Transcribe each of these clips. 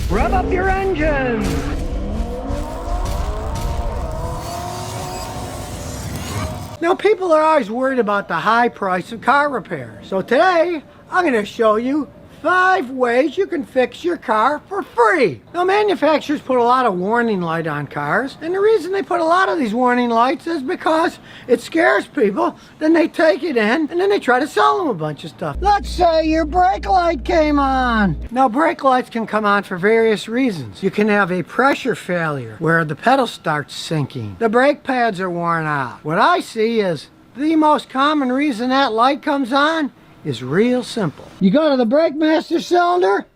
Rev up your engines! Now, people are always worried about the high price of car repairs. So today, I'm going to show you 5 ways you can fix your car for free. Now, manufacturers put a lot of warning light on cars, and the reason they put a lot of these warning lights is because it scares people. Then they take it in, and then they try to sell them a bunch of stuff. Let's say your brake light came on. Now, brake lights can come on for various reasons. You can have a pressure failure where the pedal starts sinking. The brake pads are worn out. What I see is the most common reason that light comes on is real simple. You go to the brake master cylinder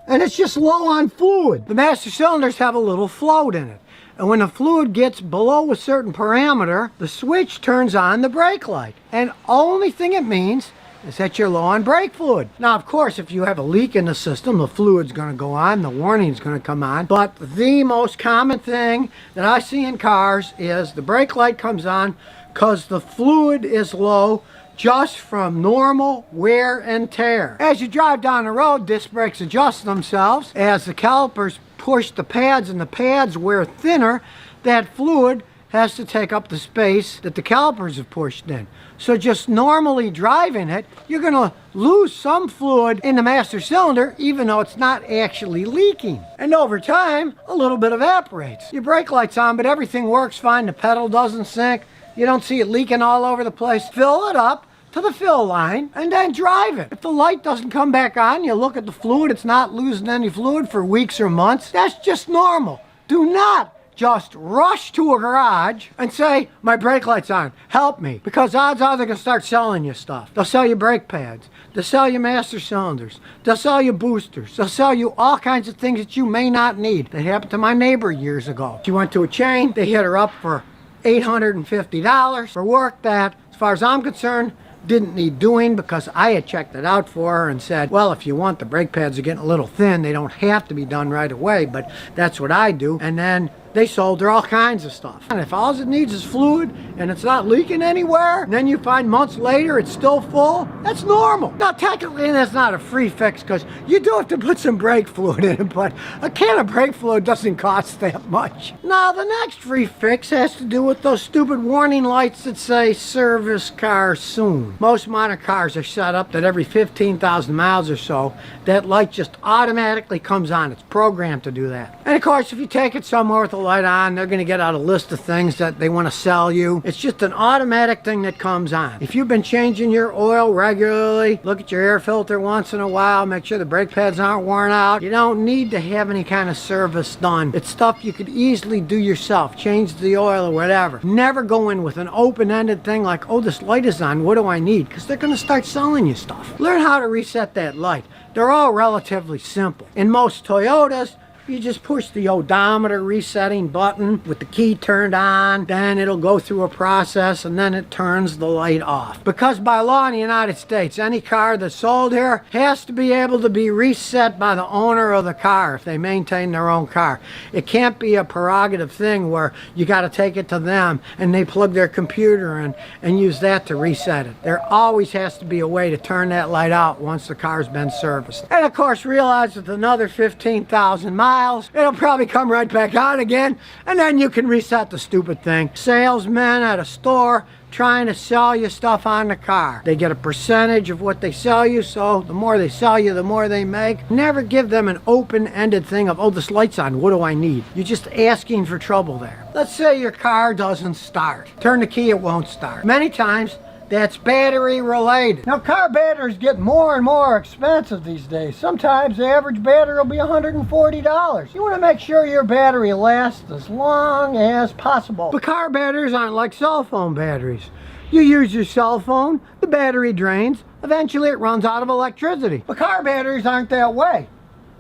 and it's just low on fluid. The master cylinders have a little float in it. And when the fluid gets below a certain parameter, the switch turns on the brake light. And only thing it means is that you're low on brake fluid. Now, of course, if you have a leak in the system, the fluid's going to go on, the warning's going to come on. But the most common thing that I see in cars is the brake light comes on because the fluid is low, just from normal wear and tear. As you drive down the road, disc brakes adjust themselves. As the calipers push the pads and the pads wear thinner, that fluid has to take up the space that the calipers have pushed in. So just normally driving it, you're going to lose some fluid in the master cylinder, even though it's not actually leaking. And over time, a little bit evaporates. Your brake light's on, but everything works fine. The pedal doesn't sink. You don't see it leaking all over the place. Fill it up to the fill line and then drive it. If the light doesn't come back on, you look at the fluid, it's not losing any fluid for weeks or months. That's just normal. Do not just rush to a garage and say, my brake light's on, help me. Because odds are they're going to start selling you stuff. They'll sell you brake pads. They'll sell you master cylinders. They'll sell you boosters. They'll sell you all kinds of things that you may not need. That happened to my neighbor years ago. She went to a chain. They hit her up for $850 for work that, as far as I'm concerned, didn't need doing, because I had checked it out for her and said, well, if you want, the brake pads are getting a little thin. They don't have to be done right away, but that's what I do. And then they sold her all kinds of stuff. And if all it needs is fluid and it's not leaking anywhere, and then you find months later it's still full, that's normal. Now, technically, that's not a free fix, because you do have to put some brake fluid in it, but a can of brake fluid doesn't cost that much. Now, the next free fix has to do with those stupid warning lights that say service car soon. Most modern cars are set up that every 15,000 miles or so, that light just automatically comes on. It's programmed to do that. And of course, if you take it somewhere with a light on, they're going to get out a list of things that they want to sell you. It's just an automatic thing that comes on. If you've been changing your oil regularly, look at your air filter once in a while, make sure the brake pads aren't worn out. You don't need to have any kind of service done. It's stuff you could easily do yourself. Change the oil or whatever. Never go in with an open-ended thing like, oh, this light is on, what do I need? Because they're going to start selling you stuff. Learn how to reset that light. They're all relatively simple. In most Toyotas, you just push the odometer resetting button with the key turned on, then it'll go through a process and then it turns the light off. Because by law in the United States, any car that's sold here has to be able to be reset by the owner of the car if they maintain their own car. It can't be a prerogative thing where you got to take it to them and they plug their computer in and use that to reset it. There always has to be a way to turn that light out once the car's been serviced. And of course, realize with another 15,000 miles, it'll probably come right back on again, and then you can reset the stupid thing. Salesmen at a store trying to sell you stuff on the car. They get a percentage of what they sell you, so the more they sell you, the more they make. Never give them an open-ended thing of, oh, this light's on, what do I need? You're just asking for trouble there. Let's say your car doesn't start. Turn the key, it won't start. Many times, that's battery related. Now, car batteries get more and more expensive these days. Sometimes the average battery will be $140. You want to make sure your battery lasts as long as possible. But car batteries aren't like cell phone batteries. You use your cell phone, the battery drains, eventually it runs out of electricity. But car batteries aren't that way.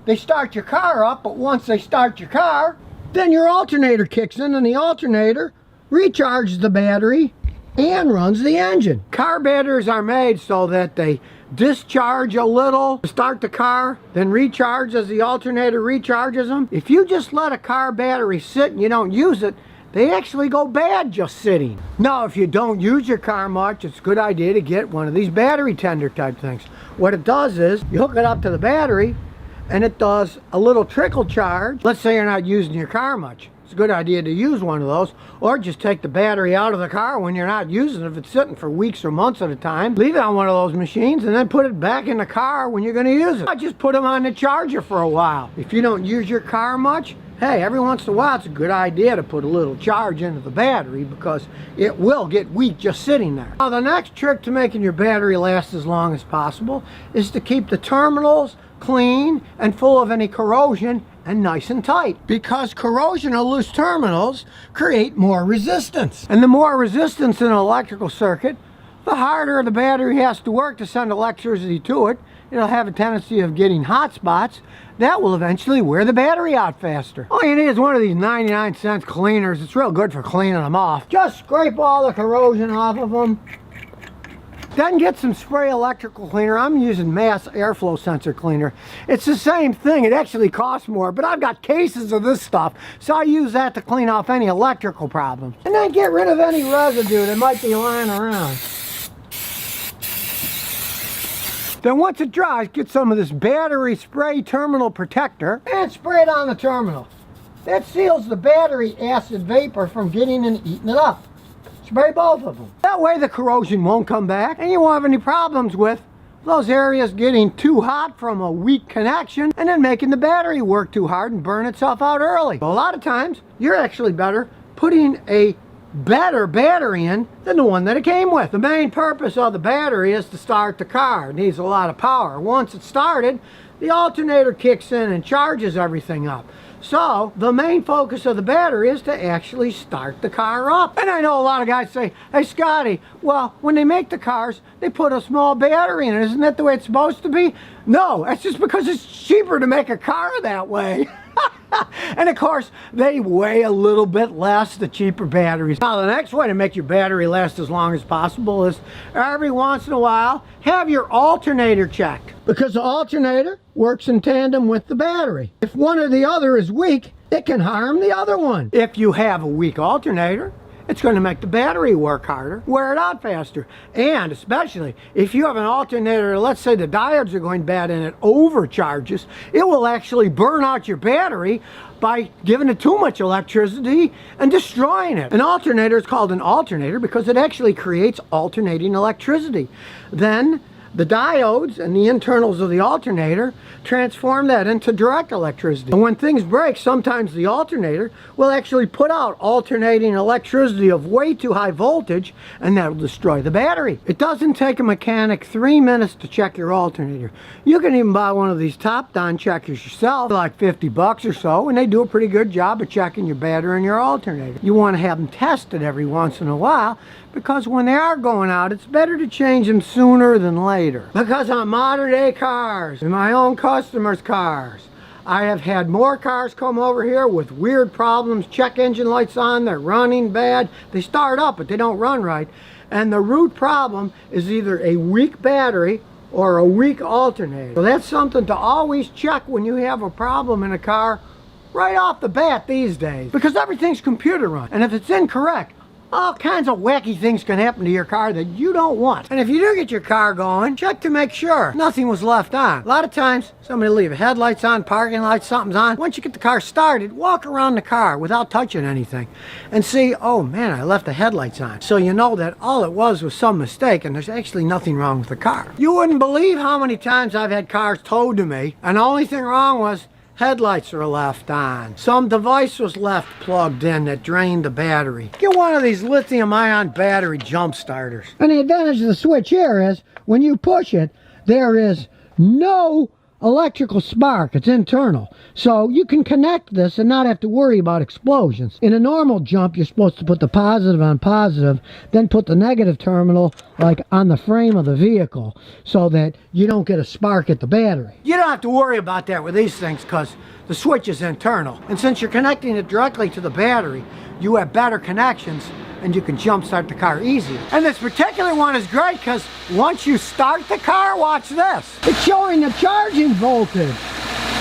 They start your car up, but once they start your car, then your alternator kicks in and the alternator recharges the battery and runs the engine. Car batteries are made so that they discharge a little to start the car, then recharge as the alternator recharges them. If you just let a car battery sit and you don't use it, they actually go bad just sitting. Now, if you don't use your car much, it's a good idea to get one of these battery tender type things. What it does is, you hook it up to the battery, and it does a little trickle charge. Let's say you're not using your car much. It's a good idea to use one of those, or just take the battery out of the car when you're not using it. If it's sitting for weeks or months at a time, leave it on one of those machines and then put it back in the car when you're going to use it. I just put them on the charger for a while. If you don't use your car much, hey, every once in a while it's a good idea to put a little charge into the battery, because it will get weak just sitting there. Now, the next trick to making your battery last as long as possible is to keep the terminals clean and full of any corrosion and nice and tight, because corrosion or loose terminals create more resistance. And the more resistance in an electrical circuit, the harder the battery has to work to send electricity to it. It'll have a tendency of getting hot spots that will eventually wear the battery out faster. All you need is one of these 99-cent cleaners. It's real good for cleaning them off. Just scrape all the corrosion off of them. Then get some spray electrical cleaner. I'm using mass airflow sensor cleaner. It's the same thing. It actually costs more, but I've got cases of this stuff, so I use that to clean off any electrical problems. And then get rid of any residue that might be lying around. Then once it dries, get some of this battery spray terminal protector and spray it on the terminal. That seals the battery acid vapor from getting and eating it up. Spray both of them. That way the corrosion won't come back, and you won't have any problems with those areas getting too hot from a weak connection and then making the battery work too hard and burn itself out early. So a lot of times, you're actually better putting a better battery in than the one that it came with. The main purpose of the battery is to start the car. It needs a lot of power. Once it's started, the alternator kicks in and charges everything up. So the main focus of the battery is to actually start the car up. And I know a lot of guys say, hey Scotty, well, when they make the cars, they put a small battery in it. Isn't that the way it's supposed to be? No, that's just because it's cheaper to make a car that way. And of course, they weigh a little bit less, the cheaper batteries. Now, the next way to make your battery last as long as possible is every once in a while, have your alternator checked, because the alternator works in tandem with the battery. If one or the other is weak, it can harm the other one. If you have a weak alternator, it's going to make the battery work harder, wear it out faster. And especially if you have an alternator, let's say the diodes are going bad and it overcharges, it will actually burn out your battery by giving it too much electricity and destroying it. An alternator is called an alternator because it actually creates alternating electricity. Then the diodes and the internals of the alternator transform that into direct electricity. And when things break, sometimes the alternator will actually put out alternating electricity of way too high voltage, and that'll destroy the battery. It doesn't take a mechanic 3 minutes to check your alternator. You can even buy one of these top-down checkers yourself, like 50 bucks or so, and they do a pretty good job of checking your battery and your alternator. You want to have them tested every once in a while, because when they are going out, it's better to change them sooner than later. Because on modern day cars, in my own customers' cars, I have had more cars come over here with weird problems, check engine lights on, they're running bad, they start up but they don't run right, and the root problem is either a weak battery or a weak alternator. So that's something to always check when you have a problem in a car right off the bat these days, because everything's computer run, and if it's incorrect, all kinds of wacky things can happen to your car that you don't want. And if you do get your car going, check to make sure nothing was left on. A lot of times, somebody will leave headlights on, parking lights, something's on. Once you get the car started, walk around the car without touching anything and see, oh man, I left the headlights on. So you know that all it was some mistake and there's actually nothing wrong with the car. You wouldn't believe how many times I've had cars towed to me and the only thing wrong was headlights are left on. Some device was left plugged in that drained the battery. Get one of these lithium-ion battery jump starters. And the advantage of the switch here is when you push it, there is no electrical spark. It's internal. So you can connect this and not have to worry about explosions. In a normal jump, you're supposed to put the positive on positive, then put the negative terminal like on the frame of the vehicle so that you don't get a spark at the battery. You don't have to worry about that with these things because the switch is internal. And since you're connecting it directly to the battery, you have better connections and you can jump start the car easier. And this particular one is great because once you start the car, watch this. It's showing the charging voltage.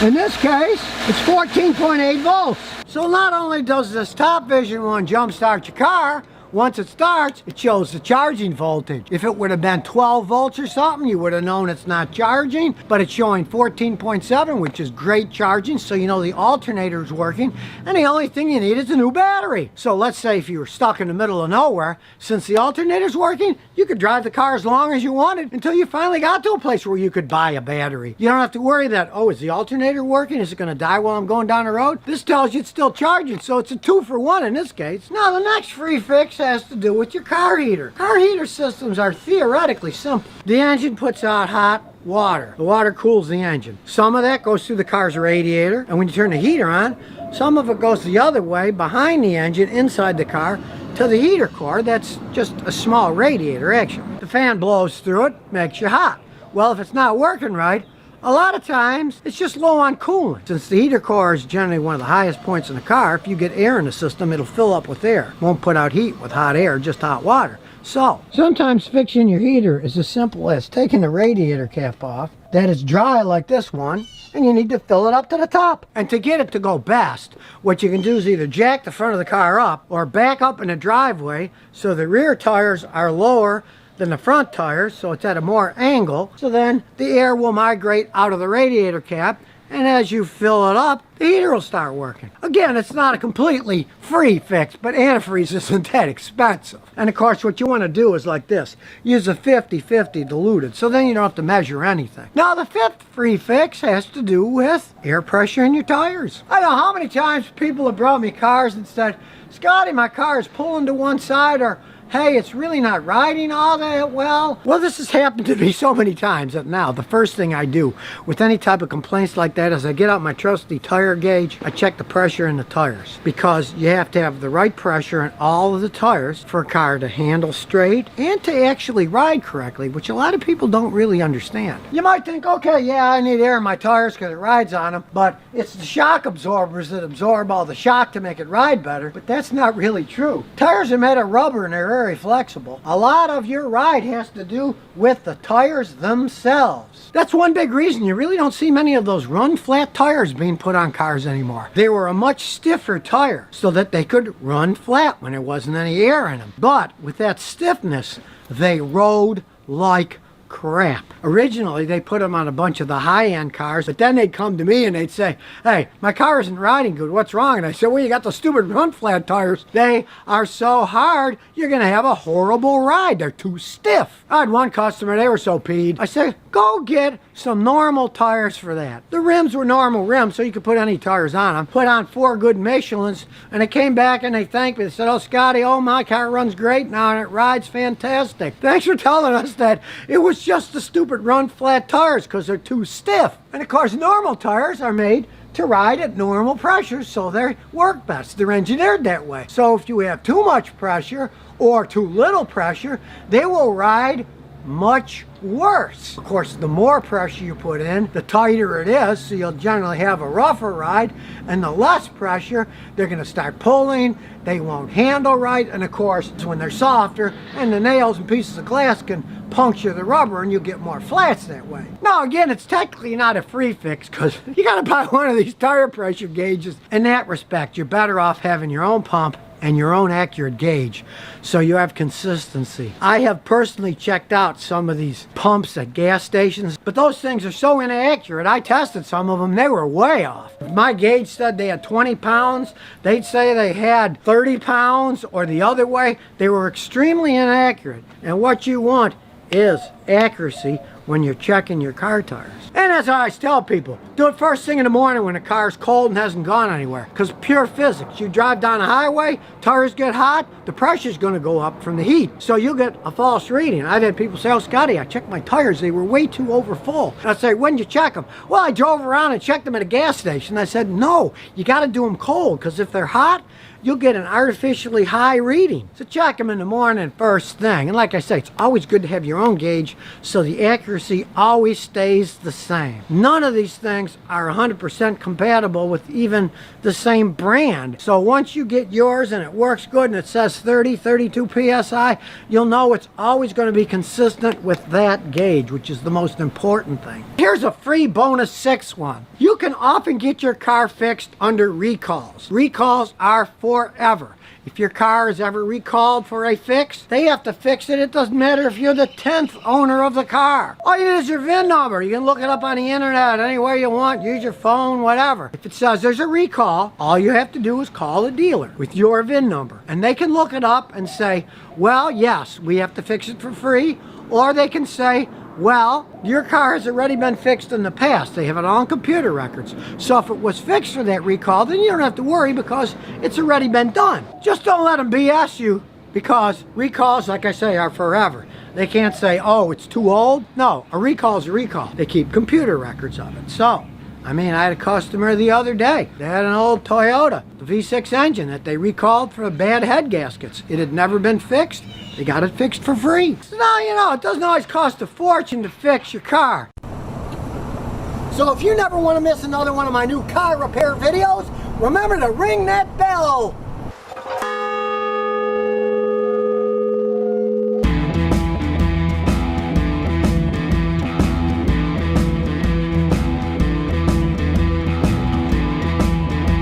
In this case, it's 14.8 volts. So not only does this top vision one jump start your car, Once it starts, it shows the charging voltage. If it would have been 12 volts or something, you would have known it's not charging, but it's showing 14.7, which is great charging, so you know the alternator is working, and the only thing you need is a new battery. So let's say if you were stuck in the middle of nowhere, since the alternator's working, you could drive the car as long as you wanted until you finally got to a place where you could buy a battery. You don't have to worry that, oh, is the alternator working? Is it going to die while I'm going down the road? This tells you it's still charging, so it's a 2-for-1 in this case. Now, the next free fix has to do with your car heater. Car heater systems are theoretically simple. The engine puts out hot water. The water cools the engine. Some of that goes through the car's radiator, and when you turn the heater on, some of it goes the other way behind the engine inside the car to the heater core. That's just a small radiator, actually. The fan blows through it, makes you hot. Well, if it's not working right, a lot of times it's just low on coolant. Since the heater core is generally one of the highest points in the car, if you get air in the system, it'll fill up with air. Won't put out heat with hot air, just hot water. So, sometimes fixing your heater is as simple as taking the radiator cap off, that is dry like this one, and you need to fill it up to the top. And to get it to go best, what you can do is either jack the front of the car up or back up in the driveway so the rear tires are lower than the front tires, so it's at a more angle, so then the air will migrate out of the radiator cap, and as you fill it up, the heater will start working. Again, it's not a completely free fix, but antifreeze isn't that expensive. And of course, what you want to do is like this. Use a 50-50 diluted, so then you don't have to measure anything. Now, the fifth free fix has to do with air pressure in your tires. I know how many times people have brought me cars and said, Scotty, my car is pulling to one side, or hey, it's really not riding all that well. Well, this has happened to me so many times that now the first thing I do with any type of complaints like that is I get out my trusty tire gauge, I check the pressure in the tires, because you have to have the right pressure in all of the tires for a car to handle straight and to actually ride correctly, which a lot of people don't really understand. You might think, okay, yeah, I need air in my tires because it rides on them, but it's the shock absorbers that absorb all the shock to make it ride better, but that's not really true. Tires are made of rubber and they're very flexible. A lot of your ride has to do with the tires themselves. That's one big reason you really don't see many of those run flat tires being put on cars anymore. They were a much stiffer tire so that they could run flat when there wasn't any air in them. But with that stiffness, they rode like crap. Originally, they put them on a bunch of the high-end cars, but then they'd come to me and they'd say, hey, my car isn't riding good, what's wrong? And I said, well, you got the stupid run flat tires. They are so hard, you're going to have a horrible ride. They're too stiff. I had one customer, they were so peeved. I said, go get some normal tires for that. The rims were normal rims, so you could put any tires on them. Put on 4 good Michelins, and they came back and they thanked me. They said, oh, Scotty, oh, my car runs great now, and it rides fantastic. Thanks for telling us that it was just the stupid run flat tires because they're too stiff. And of course, normal tires are made to ride at normal pressure, so they work best. They're engineered that way. So if you have too much pressure or too little pressure, they will ride much worse. Of course, the more pressure you put in, the tighter it is, so you'll generally have a rougher ride, and the less pressure, they're going to start pulling, they won't handle right, and of course, when they're softer, and the nails and pieces of glass can puncture the rubber, and you'll get more flats that way. Now, again, it's technically not a free fix, because you got to buy one of these tire pressure gauges. In that respect, you're better off having your own pump and your own accurate gauge, so you have consistency. I have personally checked out some of these pumps at gas stations, but those things are so inaccurate. I tested some of them, they were way off. If my gauge said they had 20 pounds, they'd say they had 30 pounds, or the other way. They were extremely inaccurate, and what you want is accuracy when you're checking your car tires. And as I always tell people, do it first thing in the morning when the car's cold and hasn't gone anywhere. Because pure physics, you drive down a highway, tires get hot, the pressure's going to go up from the heat. So you'll get a false reading. I've had people say, oh, Scotty, I checked my tires, they were way too over full. And I say, when did you check them? Well, I drove around and checked them at a gas station. I said, no, you got to do them cold, because if they're hot, you'll get an artificially high reading. So check them in the morning first thing. And like I say, it's always good to have your own gauge so the accuracy accuracy always stays the same. None of these things are 100% compatible with even the same brand. So once you get yours and it works good and it says 30, 32 PSI, you'll know it's always going to be consistent with that gauge, which is the most important thing. Here's a free bonus 6 one. You can often get your car fixed under recalls. Recalls are forever. If your car is ever recalled for a fix, they have to fix it. It doesn't matter if you're the 10th owner of the car. All you need is your VIN number. You can look it up on the internet anywhere you want. Use your phone, whatever. If it says there's a recall, all you have to do is call the dealer with your VIN number. And they can look it up and say, well, yes, we have to fix it for free. Or they can say, well, your car has already been fixed in the past. They have it on computer records. So if it was fixed for that recall, then you don't have to worry because it's already been done. Just don't let them BS you, because recalls, like I say, are forever. They can't say, oh, it's too old. No, a recall is a recall. They keep computer records of it. So, I mean, I had a customer the other day. They had an old Toyota, the V6 engine that they recalled for bad head gaskets. It had never been fixed. They got it fixed for free. So now you know, it doesn't always cost a fortune to fix your car. So if you never want to miss another one of my new car repair videos, remember to ring that bell.